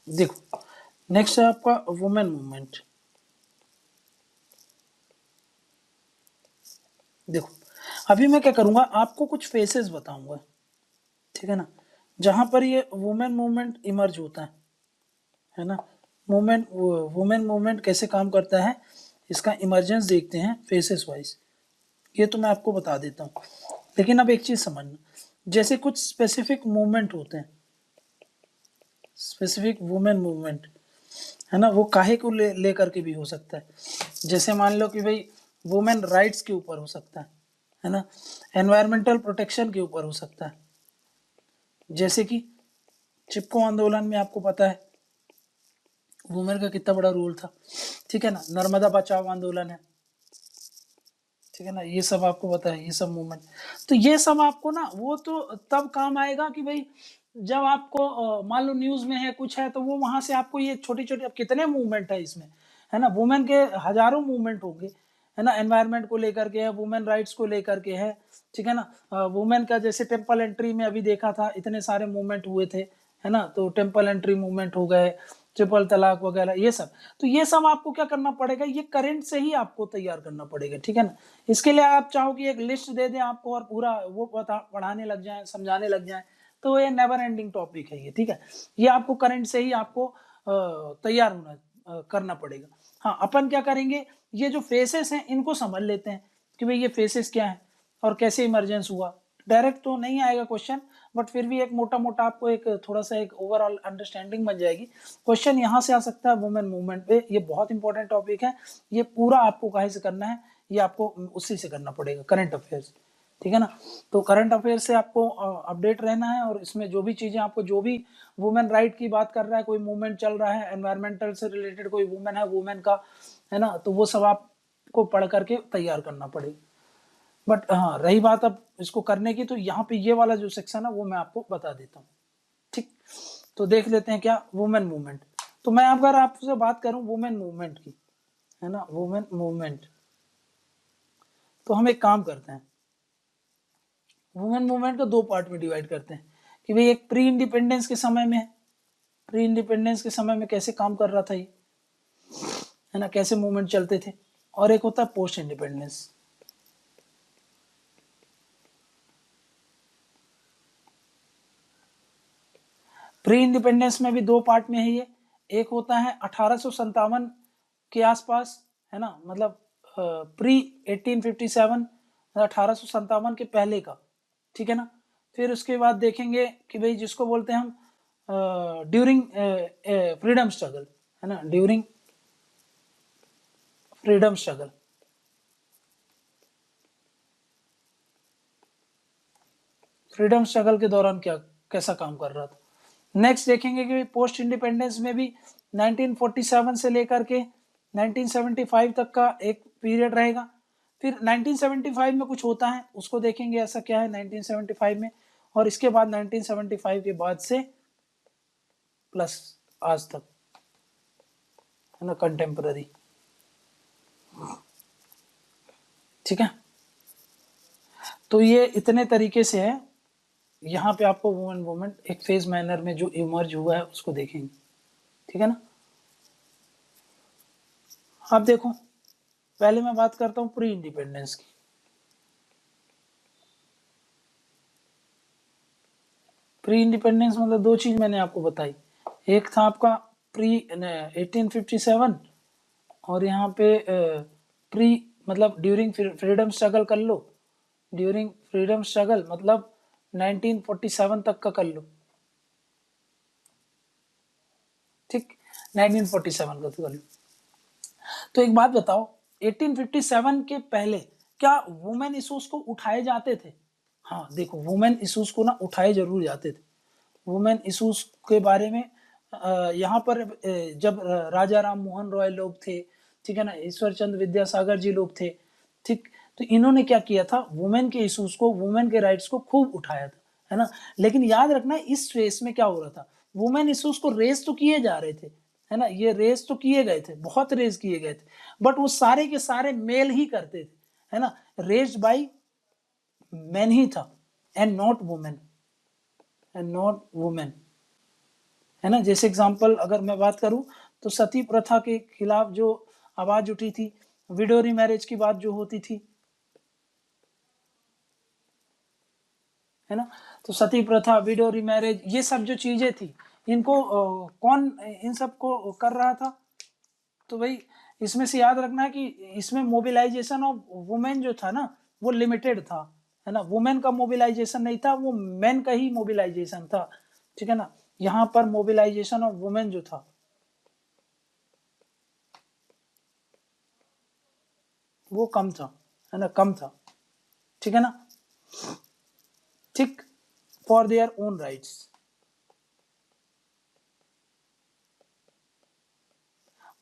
देखो नेक्स्ट है आपका वुमेन मूवमेंट। देखो अभी मैं क्या करूंगा, आपको कुछ फेसेस बताऊंगा, ठीक है ना, जहां पर ये वुमेन मूवमेंट इमर्ज होता है ना। वुमेन मूवमेंट कैसे काम करता है, इसका इमर्जेंस देखते हैं फेसेस वाइज। ये तो मैं आपको बता देता हूँ, लेकिन अब एक चीज समझना, जैसे कुछ स्पेसिफिक मूवमेंट होते हैं, स्पेसिफिक वुमेन मूवमेंट है ना, वो काहे को लेकर के भी हो सकता है। जैसे मान लो कि भाई वुमेन राइट्स के ऊपर हो सकता है ना, एनवायरमेंटल प्रोटेक्शन के ऊपर हो सकता है। जैसे कि चिपको आंदोलन में आपको पता है वुमेन का कितना बड़ा रोल था, ठीक है ना। नर्मदा बचाओ आंदोलन है, ठीक है ना, ये सब आपको पता है, ये सब मूवमेंट। तो ये सब आपको ना वो तो तब काम आएगा कि भाई जब आपको मान लो न्यूज में है कुछ है, तो वो वहां से आपको ये छोटी छोटी, अब कितने मूवमेंट है इसमें, है ना, वुमेन के हजारों मूवमेंट होंगे, है ना, एनवायरमेंट को लेकर के है, वुमेन राइट्स को लेकर के है, ठीक है ना। वुमेन का जैसे टेम्पल एंट्री में अभी देखा था, इतने सारे मूवमेंट हुए थे, है ना, तो टेम्पल एंट्री मूवमेंट हो गए, ट्रिपल तलाक वगैरह ये सब। तो ये सब आपको क्या करना पड़ेगा, ये करंट से ही आपको तैयार करना पड़ेगा, ठीक है ना। इसके लिए आप चाहो कि एक लिस्ट दे दें आपको और पूरा वो पढ़ाने लग जाए, समझाने लग जाए, तो ये नेवर एंडिंग टॉपिक है ये, ठीक है। ये आपको करंट से ही आपको तैयार होना करना पड़ेगा। हाँ, अपन क्या करेंगे, ये जो फेसेस हैं इनको समझ लेते हैं कि भाई ये फेसेस क्या है और कैसे इमरजेंस हुआ। डायरेक्ट तो नहीं आएगा क्वेश्चन, बट फिर भी एक मोटा मोटा आपको एक थोड़ा सा एक ओवरऑल अंडरस्टैंडिंग बन जाएगी। क्वेश्चन यहाँ से आ सकता है वुमेन मूवमेंट पे, ये बहुत इंपॉर्टेंट टॉपिक है। ये पूरा आपको कहीं से करना है, ये आपको उसी से करना पड़ेगा, करंट अफेयर्स, ठीक है ना। तो करंट अफेयर से आपको अपडेट रहना है, और इसमें जो भी चीजें आपको, जो भी वुमेन राइट की बात कर रहा है, कोई मूवमेंट चल रहा है एनवायरमेंटल से रिलेटेड, कोई वुमेन है, वुमेन का, है ना, तो वो सब आपको पढ़ करके तैयार करना पड़ेगा। बट हाँ, रही बात अब इसको करने की, तो यहाँ पे ये वाला जो सेक्शन है वो मैं आपको बता देता हूँ, ठीक। तो देख लेते हैं क्या वुमेन मूवमेंट। तो मैं अगर आपसे बात करूं वुमेन मूवमेंट की, है ना, वुमेन मूवमेंट, तो हम एक काम करते हैं, वुमेन मूवमेंट को दो पार्ट में डिवाइड करते हैं कि भाई एक प्री इंडिपेंडेंस के समय में, प्री इंडिपेंडेंस के समय में कैसे काम कर रहा था ये, है ना, कैसे मूवमेंट चलते थे, और एक होता है पोस्ट इंडिपेंडेंस। प्री इंडिपेंडेंस में भी दो पार्ट में है ये। एक होता है 1857 के आसपास, है ना, मतलब प्री 1857, 1857 के पहले का, ठीक है ना। फिर उसके बाद देखेंगे कि भाई जिसको बोलते हैं हम ड्यूरिंग फ्रीडम स्ट्रगल, है ना, during freedom struggle. Freedom struggle के दौरान क्या कैसा काम कर रहा था। नेक्स्ट देखेंगे कि पोस्ट इंडिपेंडेंस में भी 1947 से लेकर के 1975 तक का एक पीरियड रहेगा। फिर 1975 में कुछ होता है, उसको देखेंगे ऐसा क्या है 1975 में, और इसके बाद 1975 के बाद से प्लस आज तक, है ना, कंटेम्पररी, ठीक है। तो ये इतने तरीके से है। यहाँ पे आपको वुमेन मूवमेंट एक फेज मैनर में जो इमर्ज हुआ है उसको देखेंगे, ठीक है ना। अब देखो, पहले मैं बात करता हूँ प्री इंडिपेंडेंस की। प्री इंडिपेंडेंस मतलब दो चीज मैंने आपको बताई, एक था आपका प्री 1857, और यहाँ पे प्री मतलब ड्यूरिंग फ्रीडम स्ट्रगल कर लो, ड्यूरिंग फ्रीडम स्ट्रगल मतलब 1947 तक का कर लो, ठीक, 1947 का तो कर लो। तो एक बात बताओ, 1857 के पहले क्या वुमेन इश्यूज को उठाए जाते थे? हाँ देखो, वुमेन इश्यूज को ना उठाए जरूर जाते थे। वुमेन इश्यूज के बारे में यहाँ पर जब राजा राम मोहन रॉय लोग थे, ठीक है ना, ईश्वर चंद्र विद्यासागर जी लोग थे, ठीक, तो इन्होंने क्या किया था, वुमेन के इश्यूज को, वुमेन के राइट्स को खूब उठाया था, है ना। लेकिन याद रखना इस फेस में क्या हो रहा था, वुमेन इश्यूज को रेस तो किए जा रहे थे, है ना, ये रेस तो किए गए थे, बहुत रेस किए गए थे, बट वो सारे के सारे मेल ही करते थे, है ना, रेज्ड बाय मैन ही था एंड नॉट वुमेन, है ना। जैसे एग्जांपल अगर मैं बात करूं तो सती प्रथा के खिलाफ जो आवाज उठी थी, विडो रीमैरिज की बात जो होती थी, है ना, तो सती प्रथा, विडो रीमैरिज, ये सब जो चीजें थी, इनको कौन इन सब को कर रहा था? तो भाई इसमें से याद रखना है कि इसमें मोबिलाइजेशन ऑफ वुमेन जो था ना, वो लिमिटेड था, है ना, वुमेन का मोबिलाइजेशन नहीं था, वो मेन का ही मोबिलाइजेशन था, ठीक है ना। यहाँ पर मोबिलाइजेशन ऑफ वुमेन जो था वो कम था, है ना, कम था, ठीक है ना, ठीक, फॉर देयर ओन राइट्स।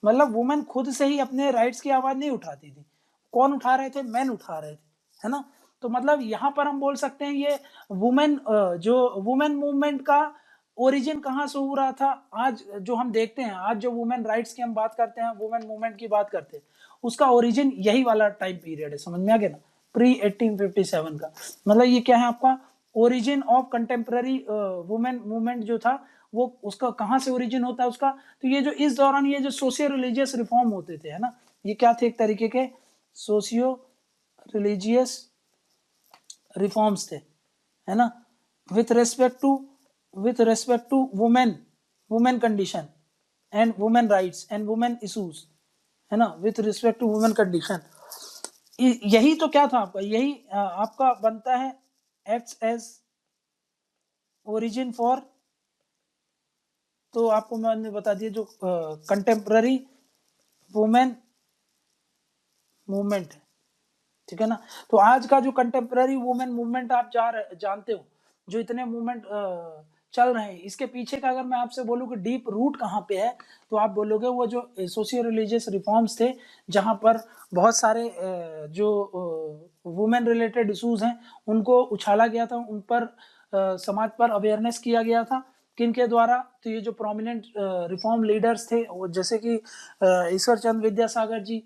मतलब वुमेन खुद से ही अपने राइट्स की आवाज नहीं उठाती थी, कौन उठा रहे थे? मैन उठा रहे थे, है ना। तो मतलब यहाँ पर हम बोल सकते हैं ये वुमेन जो वुमेन मूवमेंट का ओरिजिन कहाँ से हो रहा था। आज जो हम देखते हैं, आज जो वुमेन राइट्स की हम बात करते हैं, वुमेन मूवमेंट की बात करते हैं, उसका ओरिजिन यही वाला टाइम पीरियड है, समझ में आ गया ना, प्री 1857 का। मतलब ये क्या है आपका origin of contemporary women movement जो था, वो उसका कहाँ से ओरिजिन होता है उसका। तो ये जो इस दौरान ये जो सोशियो रिलीजियस रिफॉर्म होते थे, है ना, ये क्या थे? एक तरीके के सोशियो रिलीजियस रिफॉर्म्स थे, है ना, with respect to women condition and women rights and women issues, है ना, with respect to women condition. यही तो क्या था आपका, यही आपका बनता है एक्ट्स एज ओरिजिन फॉर, तो आपको मैंने बता दिया जो कंटेम्प्ररी वुमेन मूवमेंट है, ठीक है ना। तो आज का जो कंटेम्प्ररी वुमेन मूवमेंट आप जानते हो, जो इतने मूवमेंट चल रहे हैं, इसके पीछे का अगर मैं आपसे बोलूं कि डीप रूट कहाँ पे है, तो आप बोलोगे वो जो सोशियो रिलीजियस रिफॉर्म्स थे, जहां पर बहुत सारे जो वुमेन रिलेटेड इश्यूज हैं उनको उछाला गया था, उन पर समाज पर अवेयरनेस किया गया था। किन के द्वारा? तो ये जो प्रोमिनेंट रिफॉर्म लीडर्स थे, वो जैसे कि ईश्वर चंद्र विद्यासागर जी,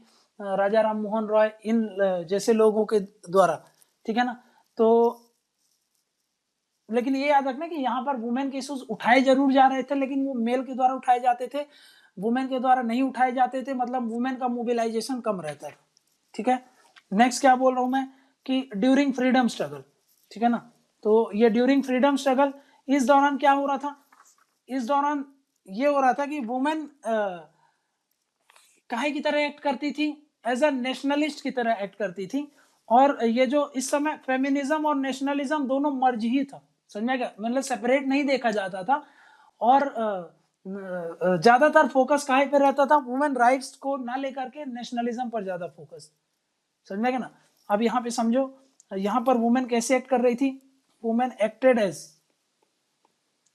राजा राम मोहन रॉय, इन जैसे लोगों के द्वारा, ठीक है ना। तो लेकिन ये याद रखना कि यहाँ पर वुमेन के इश्यूज उठाए जरूर जा रहे थे, लेकिन वो मेल के द्वारा उठाए जाते थे, वुमेन के द्वारा नहीं उठाए जाते थे, मतलब वुमेन का मोबिलाइजेशन कम रहता था, ठीक है। नेक्स्ट क्या बोल रहा हूं मैं कि ड्यूरिंग फ्रीडम स्ट्रगल, ठीक है ना। तो ये ड्यूरिंग फ्रीडम स्ट्रगल, इस दौरान क्या हो रहा था? इस दौरान ये हो रहा था कि वुमेन काहे की तरह एक्ट करती थी? एज अ नेशनलिस्ट की तरह एक्ट करती थी। और ये जो इस समय फेमिनिज्म और नेशनलिज्म दोनों मर्ज ही था, समझ में क्या, मतलब सेपरेट नहीं देखा जाता था। और ज्यादातर फोकस काहे पे रहता था? वुमेन राइट्स को ना लेकर के नेशनलिज्म पर ज्यादा फोकस, समझ में क्या ना। अब यहाँ पे समझो, यहाँ पर वुमेन कैसे एक्ट कर रही थी? वुमेन एक्टेड एज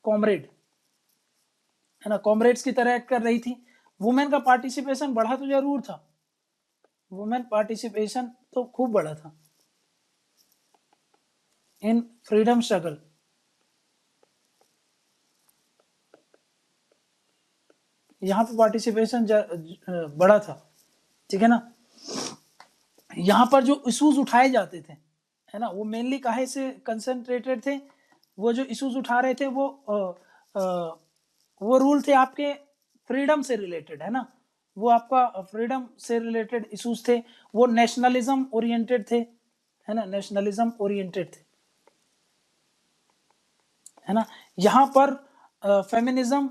कॉमरेड, है ना, कॉमरेड्स की तरह एक्ट कर रही थी। वुमेन का पार्टिसिपेशन बढ़ा तो जरूर था, वुमेन पार्टिसिपेशन तो खूब बढ़ा था इन फ्रीडम स्ट्रगल। यहाँ पे पार्टिसिपेशन बढ़ा था, ठीक है ना। यहाँ पर जो इश्यूज उठाए जाते थे, है ना, वो मेनली काहे से कंसंट्रेटेड थे? वो जो इश्यूज उठा रहे थे वो रूल थे आपके फ्रीडम से रिलेटेड, है ना, वो आपका फ्रीडम से रिलेटेड इश्यूज थे, वो नेशनलिज्म ओरिएंटेड थे, है ना, नेशनलिज्म ओरिएंटेड थे, है ना। यहाँ पर फेमिनिज्म,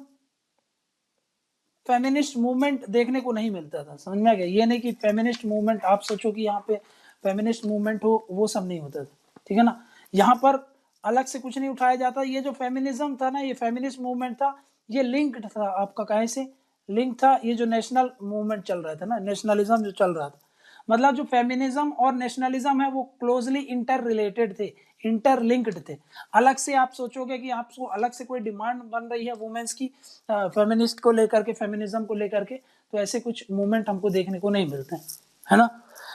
फेमिनिस्ट मूवमेंट देखने को नहीं मिलता था, समझ में आ गया। ये नहीं कि फेमिनिस्ट मूवमेंट आप सोचो कि यहाँ पे फेमिनिस्ट मूवमेंट हो, वो सब नहीं होता था, ठीक है ना। यहाँ पर अलग से कुछ नहीं उठाया जाता। ये जो फेमिनिज्म था ना, ये फेमिनिस्ट मूवमेंट था, ये लिंक्ड था आपका, काहे से लिंक था? ये जो नेशनल मूवमेंट चल रहा था ना, नेशनलिज्म जो चल रहा था, मतलब जो फेमिनिज्म और नेशनलिज्म है वो क्लोजली इंटर रिलेटेड थे, इंटरलिंक्ड थे। अलग से आप सोचोगे कि आपको अलग से कोई डिमांड बन रही है वुमेन्स की फेमिनिस्ट को लेकर के, फेमिनिज्म को लेकर के, तो ऐसे कुछ मूवमेंट हमको देखने को नहीं मिलते हैं, है ना।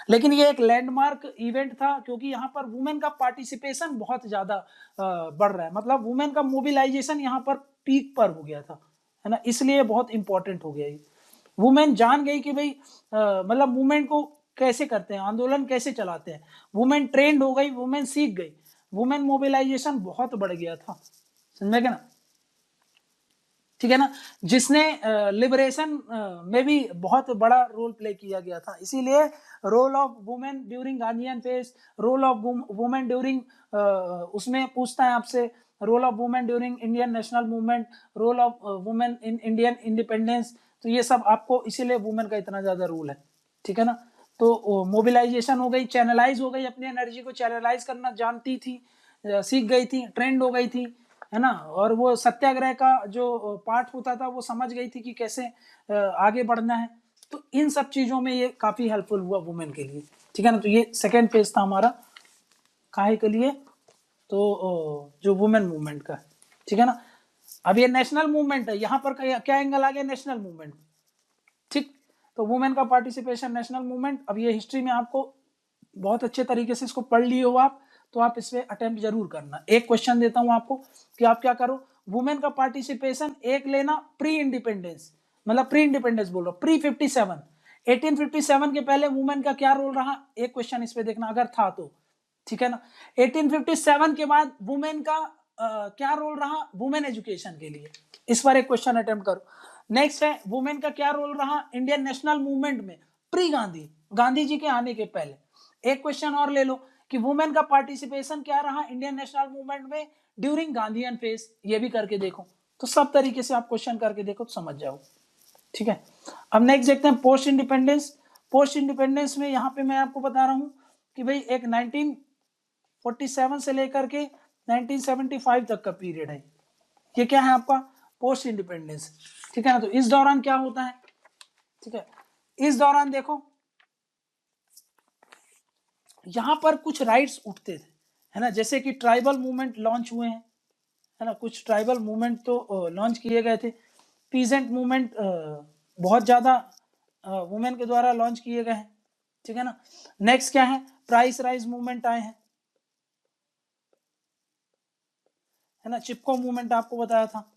लेकिन ये एक लैंडमार्क इवेंट था, क्योंकि यहाँ पर वुमेन का पार्टिसिपेशन बहुत ज्यादा बढ़ रहा है, मतलब वुमेन का मोबिलाइजेशन यहाँ पर पीक पर हो गया था, है ना, इसलिए बहुत इंपॉर्टेंट हो गया ये। वुमेन जान गई कि भाई मतलब मूवमेंट को कैसे करते हैं, आंदोलन कैसे चलाते हैं। वुमेन ट्रेंड हो गई, वुमेन सीख गई, वुमेन मोबिलाइजेशन बहुत बढ़ गया था, समझे क्या ना, ठीक है ना, जिसने लिबरेशन में भी बहुत बड़ा रोल प्ले किया गया था। इसीलिए role of women during Gandhian phase, role of women during, उसमें पूछता है आपसे role of women during Indian national movement, role of women in Indian independence, तो ये सब आपको, इसीलिए वुमेन का इतना ज्यादा रोल है, ठीक है ना। तो मोबिलाइजेशन हो गई, चैनलाइज हो गई, अपनी एनर्जी को चैनलाइज करना जानती थी, सीख गई थी, ट्रेंड हो गई थी, है ना, और वो सत्याग्रह का जो पार्ट होता था वो समझ गई थी कि कैसे आगे बढ़ना है। तो इन सब चीजों में ये काफी हेल्पफुल हुआ वुमेन के लिए, ठीक है ना। तो ये सेकेंड फेज था हमारा काहे के लिए, तो जो वुमेन मूवमेंट का, ठीक है ना। अब ये नेशनल मूवमेंट है, यहाँ पर क्या एंगल आ गया, नेशनल मूवमेंट, ठीक। तो वुमेन का पार्टिसिपेशन, नेशनल मूवमेंट, अब ये हिस्ट्री में आपको बहुत अच्छे तरीके से इसको पढ़ लिए हो आप, तो आप इस पे अटेम्प्ट जरूर करना। एक क्वेश्चन देता हूं आपको कि आप क्या करो, वुमेन का पार्टिसिपेशन एक लेना प्री इंडिपेंडेंस, मतलब प्री इंडिपेंडेंस बोल रहा हूं, प्री 57, 1857 के पहले वुमेन का क्या रोल रहा, एक क्वेश्चन इस पे देखना अगर था तो, ठीक है ना। 1857 के बाद वुमेन का क्या रोल रहा वुमेन एजुकेशन के लिए, इस पर एक क्वेश्चन अटेम्प्ट करो। नेक्स्ट है वुमेन का क्या रोल रहा इंडियन नेशनल मूवमेंट में प्री गांधी, गांधी जी के आने के पहले। एक क्वेश्चन और ले लो कि वुमेन का पार्टिसिपेशन क्या रहा इंडियन नेशनल मूवमेंट में ड्यूरिंग गांधीयन फेज, ये भी करके देखो। तो सब तरीके से आप क्वेश्चन करके देखो तो समझ जाओ, ठीक है। अब नेक्स्ट देखते हैं पोस्ट इंडिपेंडेंस। पोस्ट इंडिपेंडेंस में यहाँ पे मैं आपको बता रहा हूँ कि भाई एक 1947 से लेकर के 1975 तक का पीरियड है, ये क्या है आपका पोस्ट इंडिपेंडेंस, ठीक है ना। तो इस दौरान क्या होता है, ठीक है, इस दौरान देखो यहां पर कुछ राइट्स उठते थे, है ना, जैसे कि ट्राइबल मूवमेंट लॉन्च हुए हैं, है ना, कुछ ट्राइबल मूवमेंट तो लॉन्च किए गए थे। पीजेंट मूवमेंट बहुत ज्यादा वुमेन के द्वारा लॉन्च किए गए हैं, ठीक है ना। नेक्स्ट क्या है, प्राइस राइज मूवमेंट आए हैं, है ना, चिपको मूवमेंट आपको बताया था।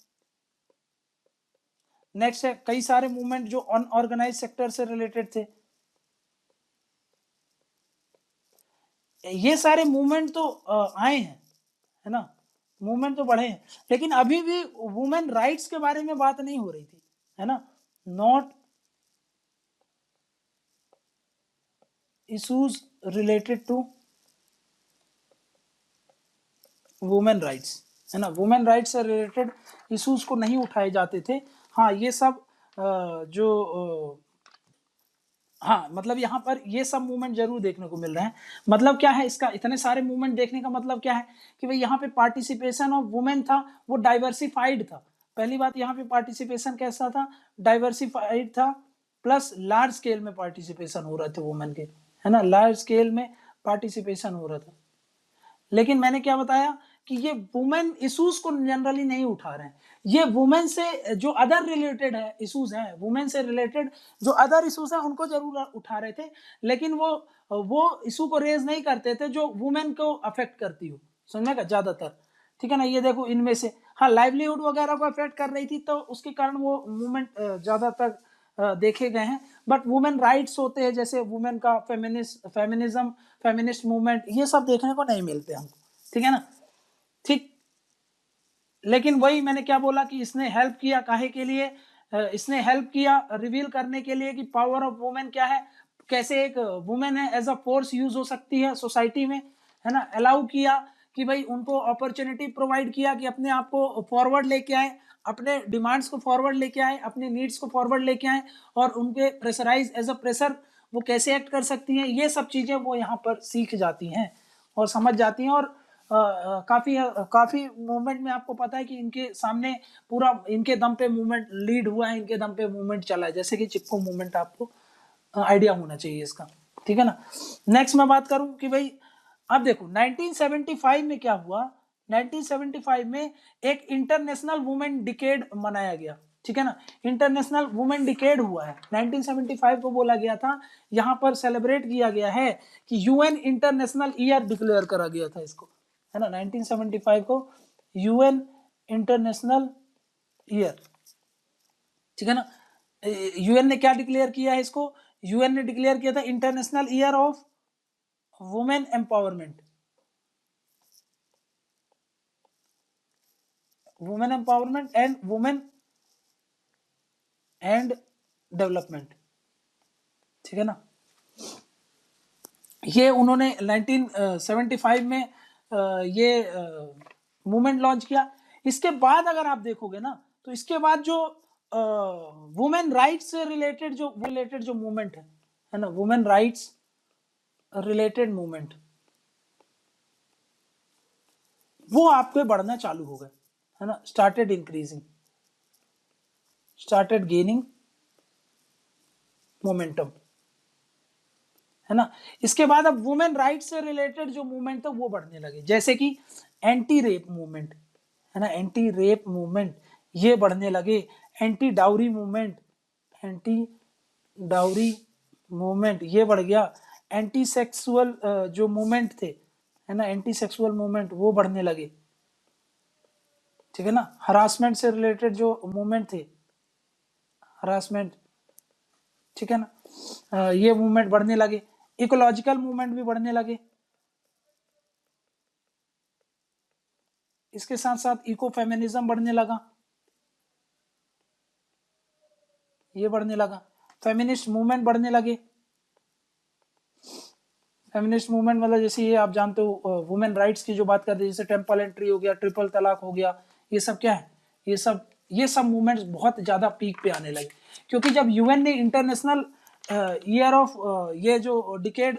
नेक्स्ट है कई सारे मूवमेंट जो अनऑर्गेनाइज सेक्टर से रिलेटेड थे, ये सारे मूवमेंट तो आए हैं, है ना, मूवमेंट तो बढ़े हैं, लेकिन अभी भी वुमेन राइट्स के बारे में बात नहीं हो रही थी, है ना। Not issues related to women rights, है ना, वुमेन राइट्स से रिलेटेड इश्यूज को नहीं उठाए जाते थे। हाँ ये सब जो हाँ मतलब यहाँ पर ये सब मूवमेंट जरूर देखने को मिल रहे हैं। मतलब क्या है इसका, इतने सारे मूवमेंट देखने का मतलब क्या है कि भाई यहाँ पे पार्टिसिपेशन ऑफ वुमेन था वो डाइवर्सिफाइड था। पहली बात यहाँ पे पार्टिसिपेशन कैसा था, डाइवर्सिफाइड था, प्लस लार्ज स्केल में पार्टिसिपेशन हो रहे थे वुमेन के, है ना, लार्ज स्केल में पार्टिसिपेशन हो रहा था। लेकिन मैंने क्या बताया कि ये वुमेन इश्यूज को जनरली नहीं उठा रहे हैं, ये वुमेन से जो अदर रिलेटेड है इश्यूज हैं, वुमेन से रिलेटेड जो अदर इश्यूज हैं उनको जरूर उठा रहे थे, लेकिन वो इशू को रेज नहीं करते थे जो वुमेन को अफेक्ट करती हो, समझेगा ज्यादातर, ठीक है ना। ये देखो इनमें से हाँ लाइवलीहुड वगैरह को अफेक्ट कर रही थी तो उसके कारण वो मूवमेंट ज्यादातर देखे गए हैं। बट वुमेन राइट्स होते हैं जैसे वुमेन का फेमिनिज्म, फेमिनिस्ट मूवमेंट, ये सब देखने को नहीं मिलते हमको, ठीक है ना, ठीक। लेकिन वही मैंने क्या बोला कि इसने हेल्प किया काहे के लिए, इसने हेल्प किया रिवील करने के लिए कि पावर ऑफ वुमेन क्या है, कैसे एक वुमेन है एज अ फोर्स यूज हो सकती है सोसाइटी में, है ना, अलाउ किया कि भाई उनको अपॉर्चुनिटी प्रोवाइड किया कि अपने आप को फॉरवर्ड लेके आए, अपने डिमांड्स को फॉरवर्ड लेके आए, अपने नीड्स को फॉरवर्ड लेके आए, और उनके प्रेशराइज एज अ प्रेशर वो कैसे एक्ट कर सकती हैं, ये सब चीजें वो यहाँ पर सीख जाती हैं और समझ जाती हैं। और काफी काफी मूवमेंट में आपको पता है कि इनके सामने पूरा इनके दम पे मूवमेंट लीड हुआ है, इनके दम पे मूवमेंट चला है, जैसे कि चिपको मूवमेंट, आपको आइडिया होना चाहिए इसका, ठीक है ना। नेक्स्ट मैं बात करूं कि भाई अब देखो 1975 में क्या हुआ, 1975 में एक इंटरनेशनल वुमेन डिकेड मनाया गया, ठीक है ना, इंटरनेशनल वुमेन डिकेड हुआ है 1975 को बोला गया था, यहां पर सेलिब्रेट किया गया है कि यूएन इंटरनेशनल ईयर डिक्लेयर करा गया था इसको, है ना, 1975 को यूएन इंटरनेशनल ईयर, ठीक है ना। यूएन ने क्या डिक्लेयर किया है इसको, यूएन ने डिक्लेयर किया था international year of women empowerment, women empowerment and women and development, ठीक है ना। ये उन्होंने 1975 में ये मूवमेंट लॉन्च किया। इसके बाद अगर आप देखोगे ना तो इसके बाद जो वुमेन राइट्स से रिलेटेड जो मूवमेंट है ना, वुमेन राइट्स रिलेटेड मूवमेंट, वो आपके बढ़ना चालू हो गए, है ना, started increasing, started gaining momentum, है ना। इसके बाद अब वुमेन राइट से रिलेटेड जो मूवमेंट था वो बढ़ने लगे, जैसे कि एंटी रेप मूवमेंट, है ना, एंटी रेप मूवमेंट ये बढ़ने लगे, anti dowry movement, anti dowry movement ये बढ़ गया, एंटी सेक्सुअल जो मूवमेंट थे, है ना, एंटी सेक्सुअल मूवमेंट वो बढ़ने लगे, ठीक है ना। हरासमेंट से रिलेटेड जो मूवमेंट थे, हरासमेंट, ठीक है ना, ये मूवमेंट बढ़ने लगे, इकोलॉजिकल मूवमेंट भी बढ़ने लगे, इसके साथ साथ इको फेमिनिज्म बढ़ने लगा, ये बढ़ने लगा, फेमिनिस्ट मूवमेंट बढ़ने लगे। फेमिनिस्ट मूवमेंट मतलब जैसे ये आप जानते हो वुमेन राइट्स की जो बात करते हैं, जैसे टेम्पल एंट्री हो गया, ट्रिपल तलाक हो गया, ये सब क्या है, ये सब मूवमेंट्स बहुत ज्यादा पीक पे आने लगे, क्योंकि जब यूएन ने इंटरनेशनल ईयर ऑफ ये जो डिकेड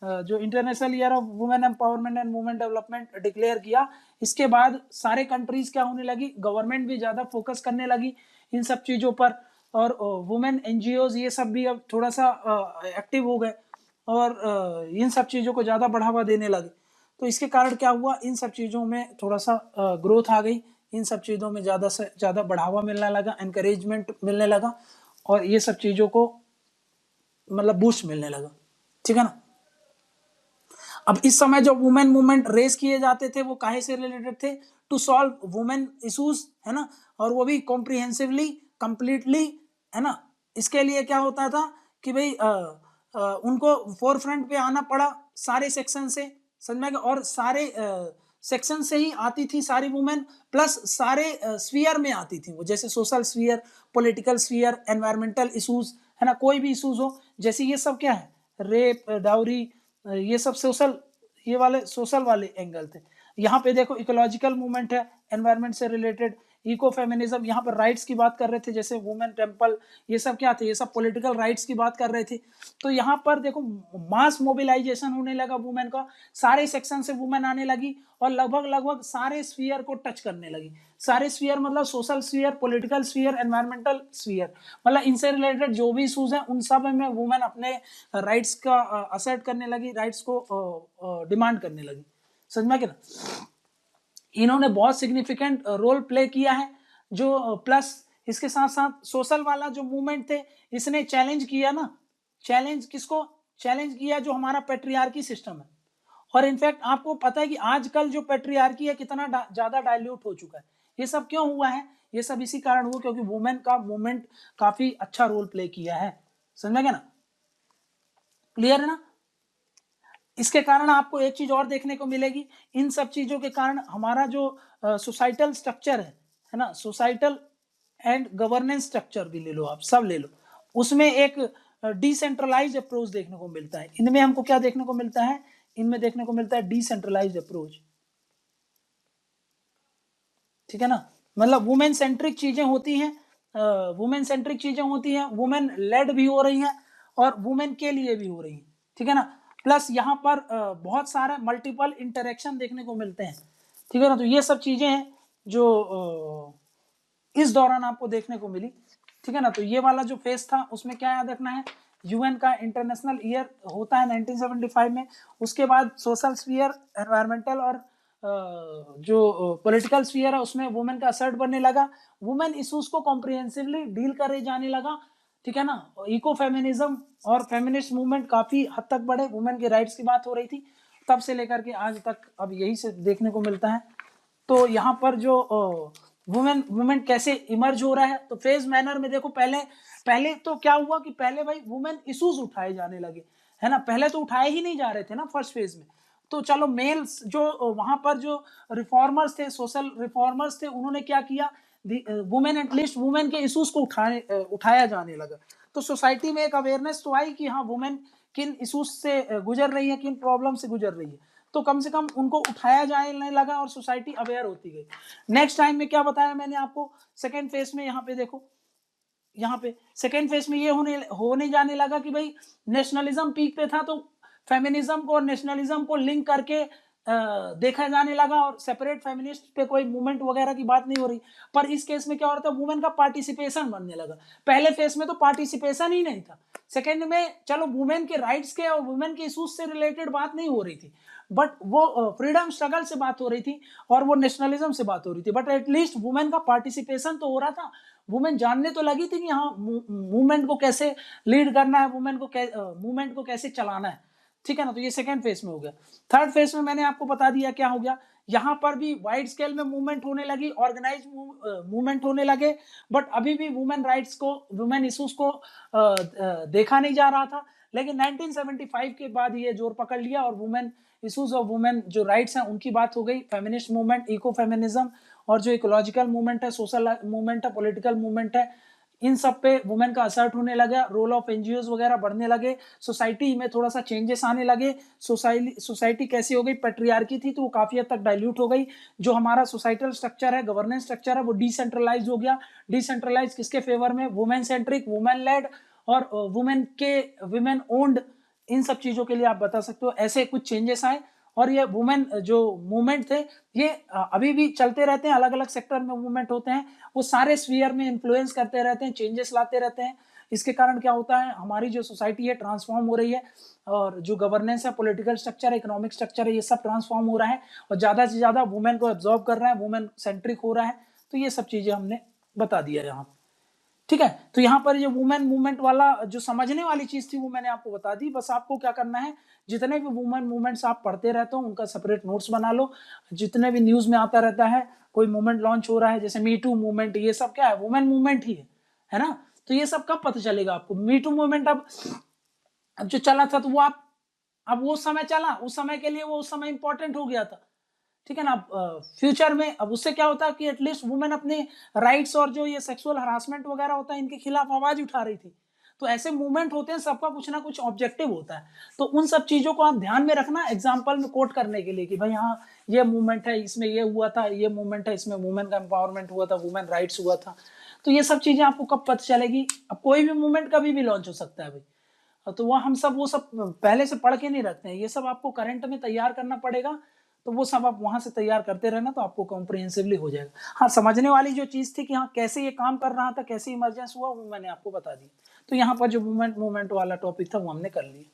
जो international year of women empowerment and women development declare किया, इसके बाद सारे कंट्रीज क्या होने लगी, गवर्नमेंट भी ज्यादा फोकस करने लगी इन सब चीजों पर, और वुमेन एनजीओज ये सब भी अब थोड़ा सा एक्टिव हो गए और इन सब चीज़ों को ज़्यादा बढ़ावा देने लगे। तो इसके कारण क्या हुआ, इन सब चीज़ों में थोड़ा सा ग्रोथ आ गई, इन सब चीज़ों में ज़्यादा से ज़्यादा बढ़ावा मिलने लगा, एनकरेजमेंट मिलने लगा, और ये सब चीज़ों को मतलब बूस्ट मिलने लगा, ठीक है ना। अब इस समय जो वुमेन मूवमेंट रेस किए जाते थे वो काहे से रिलेटेड थे, टू सॉल्व वुमेन इशूज, है ना, और वो भी कॉम्प्रिहेंसिवली, कंप्लीटली, है ना। इसके लिए क्या होता था कि भाई उनको फोर फ्रंट पे आना पड़ा सारे सेक्शन से, समझ में, और सारे सेक्शन से ही आती थी सारी वुमेन, प्लस सारे स्फीयर में आती थी वो, जैसे social sphere, political sphere, environmental issues, है ना, कोई भी इशूज हो, जैसे ये सब क्या है, रेप, डाउरी, ये सब सोशल, ये वाले सोशल वाले एंगल थे। यहाँ पे देखो इकोलॉजिकल मूवमेंट है, एनवायरमेंट से रिलेटेड, इको फेमिनिज्म, यहाँ पर राइट्स की बात कर रहे थे, जैसे वुमेन टेम्पल, ये सब क्या थे, ये सब पॉलिटिकल राइट्स की बात कर रहे थे। तो यहाँ पर देखो मास मोबिलाइजेशन होने लगा वुमेन का, सारे सेक्शन से वुमेन आने लगी और लगभग लगभग सारे स्फीयर को टच करने लगी। सारे स्फीयर मतलब social sphere, political sphere, environmental sphere, मतलब इनसे रिलेटेड जो भी इशूज हैं उन सब में वुमेन अपने राइट्स का असर्ट करने लगी, राइट्स को डिमांड करने लगी, समझ में, क्या ना। इन्होंने बहुत सिग्निफिकेंट रोल प्ले किया है, जो प्लस इसके साथ साथ सोशल वाला जो मूवमेंट थे, इसने चैलेंज किया ना, चैलेंज किसको, चैलेंज किया जो हमारा पेट्रियार्की सिस्टम है। और इनफैक्ट आपको पता है कि आजकल जो पेट्रियार्की है कितना ज्यादा डायल्यूट हो चुका है। ये सब क्यों हुआ है, ये सब इसी कारण हुआ क्योंकि वुमेन का मूवमेंट काफी अच्छा रोल प्ले किया है, समझ में ना, क्लियर है ना। इसके कारण आपको एक चीज और देखने को मिलेगी, इन सब चीजों के कारण हमारा जो सोसाइटल स्ट्रक्चर है ना, सोसाइटल एंड गवर्नेंस स्ट्रक्चर भी ले लो, आप सब ले लो, उसमें एक डिसेंट्रलाइज अप्रोच देखने को मिलता है। इनमें हमको क्या देखने को मिलता है, इनमें देखने को मिलता है डिसेंट्रलाइज अप्रोच, ठीक है ना। मतलब वुमेन सेंट्रिक चीजें होती हैं, वुमेन सेंट्रिक चीजें होती हैं, वुमेन लेड भी हो रही हैं और वुमेन के लिए भी हो रही हैं, ठीक है ना। प्लस यहाँ पर बहुत सारे मल्टीपल इंटरेक्शन देखने को मिलते हैं, ठीक है ना। तो ये सब चीजें हैं जो इस दौरान आपको देखने को मिली, ठीक है ना। तो ये वाला जो फेज था उसमें क्या याद रखना है, यूएन का इंटरनेशनल ईयर होता है 1975 में, उसके बाद सोशल स्फीयर, एनवायरमेंटल और जो पॉलिटिकल स्फीयर है उसमें वुमेन का असर्ट बनने लगा, वुमेन इश्यूज को कॉम्प्रिहेंसिवली डील करे जाने लगा, ठीक है ना। इको फेमिनिज्म और फेमिनिस्ट मूवमेंट काफी हद तक बढ़े, वुमेन के राइट्स की बात हो रही थी तब से लेकर के आज तक, अब यही से देखने को मिलता है। तो यहाँ पर जो वुमेन मूवमेंट कैसे इमर्ज हो रहा है, तो फेज मैनर में देखो, पहले तो क्या हुआ कि पहले भाई वुमेन इश्यूज उठाए जाने लगे, है ना। पहले तो उठाए ही नहीं जा रहे थे ना फर्स्ट फेज में। तो चलो मेल्स जो वहां पर जो रिफॉर्मर्स थे, सोशल रिफॉर्मर्स थे, उन्होंने क्या किया, वुमेन एटलीस्ट वुमेन के इश्यूज को उठाया जाने लगा। तो सोसाइटी में एक अवेयरनेस तो आई कि हाँ वुमेन किन इश्यूज से गुजर रही है, किन प्रॉब्लम से गुजर रही है, तो कम से कम उनको उठाया जाने लगा और सोसाइटी अवेयर होती गई। नेक्स्ट टाइम में क्या बताया मैंने आपको, सेकेंड फेज में, यहाँ पे देखो, यहाँ पे सेकेंड फेज में ये होने जाने लगा कि भाई नेशनलिज्म पीक पे था, तो फेमिनिज्म को और नेशनलिज्म को लिंक करके देखा जाने लगा, और सेपरेट फेमिनिस्ट पे कोई मूवमेंट वगैरह की बात नहीं हो रही। पर इस केस में क्या हो रहा था, वुमेन का पार्टिसिपेशन बनने लगा। पहले फेज में तो पार्टिसिपेशन ही नहीं था। सेकेंड में चलो वुमेन के राइट्स के और वुमेन के इश्यूज से रिलेटेड बात नहीं हो रही थी, बट वो फ्रीडम स्ट्रगल से बात हो रही थी और वो नेशनलिज्म से बात हो रही थी, बट एटलीस्ट वुमेन का पार्टिसिपेशन तो हो रहा था। वुमेन जानने तो लगी थी कि हाँ मूवमेंट को कैसे लीड करना है, मूवमेंट को कैसे चलाना है, ठीक है ना। तो ये सेकेंड फेज में हो गया। थर्ड फेज में मैंने आपको बता दिया क्या हो गया, यहाँ पर भी वाइड स्केल में मूवमेंट होने लगी, ऑर्गेनाइज मूवमेंट होने लगे, बट अभी भी वुमेन राइट्स को, वुमेन इश्यूज को देखा नहीं जा रहा था। लेकिन 1975 के बाद ये जोर पकड़ लिया और वुमेन इश्यूज और वुमेन जो राइट्स हैं उनकी बात हो गई। फेमिनिस्ट मूवमेंट, इको फेमिनिज्म और जो इकोलॉजिकल मूवमेंट है, सोशल मूवमेंट है, पॉलिटिकल मूवमेंट है, इन सब पे वुमेन का असर्ट होने लगा। रोल ऑफ एनजीओज वगैरह बढ़ने लगे, सोसाइटी में थोड़ा सा चेंजेस आने लगे। सोसाइटी कैसी हो गई, पैट्रियार्की थी तो वो काफी हद तक डाइल्यूट हो गई। जो हमारा सोसाइटल स्ट्रक्चर है, गवर्नेंस स्ट्रक्चर है, वो डिसेंट्रलाइज हो गया। डिसेंट्रलाइज किसके फेवर में, वुमेन सेंट्रिक, वुमेन लेड और वुमेन ओन्ड, इन सब चीजों के लिए आप बता सकते हो ऐसे कुछ चेंजेस आए। और ये वुमेन जो मूवमेंट थे ये अभी भी चलते रहते हैं, अलग अलग सेक्टर में मूवमेंट होते हैं, वो सारे स्फीयर में इन्फ्लुएंस करते रहते हैं, चेंजेस लाते रहते हैं। इसके कारण क्या होता है, हमारी जो सोसाइटी है ट्रांसफॉर्म हो रही है, और जो गवर्नेंस है, पॉलिटिकल स्ट्रक्चर है, इकोनॉमिक स्ट्रक्चर है, ये सब ट्रांसफॉर्म हो रहा है और ज्यादा से ज्यादा वुमेन को एब्जॉर्ब कर रहा है, वुमेन सेंट्रिक हो रहा है। तो ये सब चीजें हमने बता दिया यहाँ, ठीक है। तो यहाँ पर ये वुमेन मूवमेंट वाला जो समझने वाली चीज थी वो मैंने आपको बता दी। बस आपको क्या करना है, जितने भी वुमेन मूवमेंट्स आप पढ़ते रहते हो उनका सेपरेट नोट्स बना लो। जितने भी न्यूज में आता रहता है कोई मूवमेंट लॉन्च हो रहा है, जैसे मी टू मूवमेंट, ये सब क्या है, वुमेन मूवमेंट ही है ना। तो ये सब कब पता चलेगा आपको, मी टू मूवमेंट अब जो चला था तो वो अब वो समय चला, उस समय के लिए वो उस समय इंपॉर्टेंट हो गया था, ठीक है ना। अब फ्यूचर में अब उससे क्या होता है कि एटलीस्ट वुमेन अपने राइट्स और जो ये सेक्सुअल हरासमेंट वगैरह होता है इनके खिलाफ आवाज उठा रही थी। तो ऐसे मूवमेंट होते हैं, सबका कुछ ना कुछ ऑब्जेक्टिव होता है। तो उन सब चीजों को आप ध्यान में रखना एग्जाम्पल में कोट करने के लिए कि भाई हाँ ये मूवमेंट है, इसमें ये हुआ था, ये मूवमेंट है, इसमें वुमेन का एम्पावरमेंट हुआ था, वुमेन राइट्स हुआ था। तो ये सब चीजें आपको कब पता चलेगी, अब कोई भी मूवमेंट कभी भी लॉन्च हो सकता है भाई। तो वह हम सब वो सब पहले से पढ़ के नहीं रखते हैं, ये सब आपको करंट में तैयार करना पड़ेगा। तो वो सब आप वहां से तैयार करते रहना तो आपको कॉम्प्रिहेंसिवली हो जाएगा। हाँ, समझने वाली जो चीज थी कि हाँ कैसे ये काम कर रहा था, कैसे इमरजेंस हुआ, वो मैंने आपको बता दी। तो यहाँ पर जो मूवमेंट वाला टॉपिक था वो हमने कर लिया।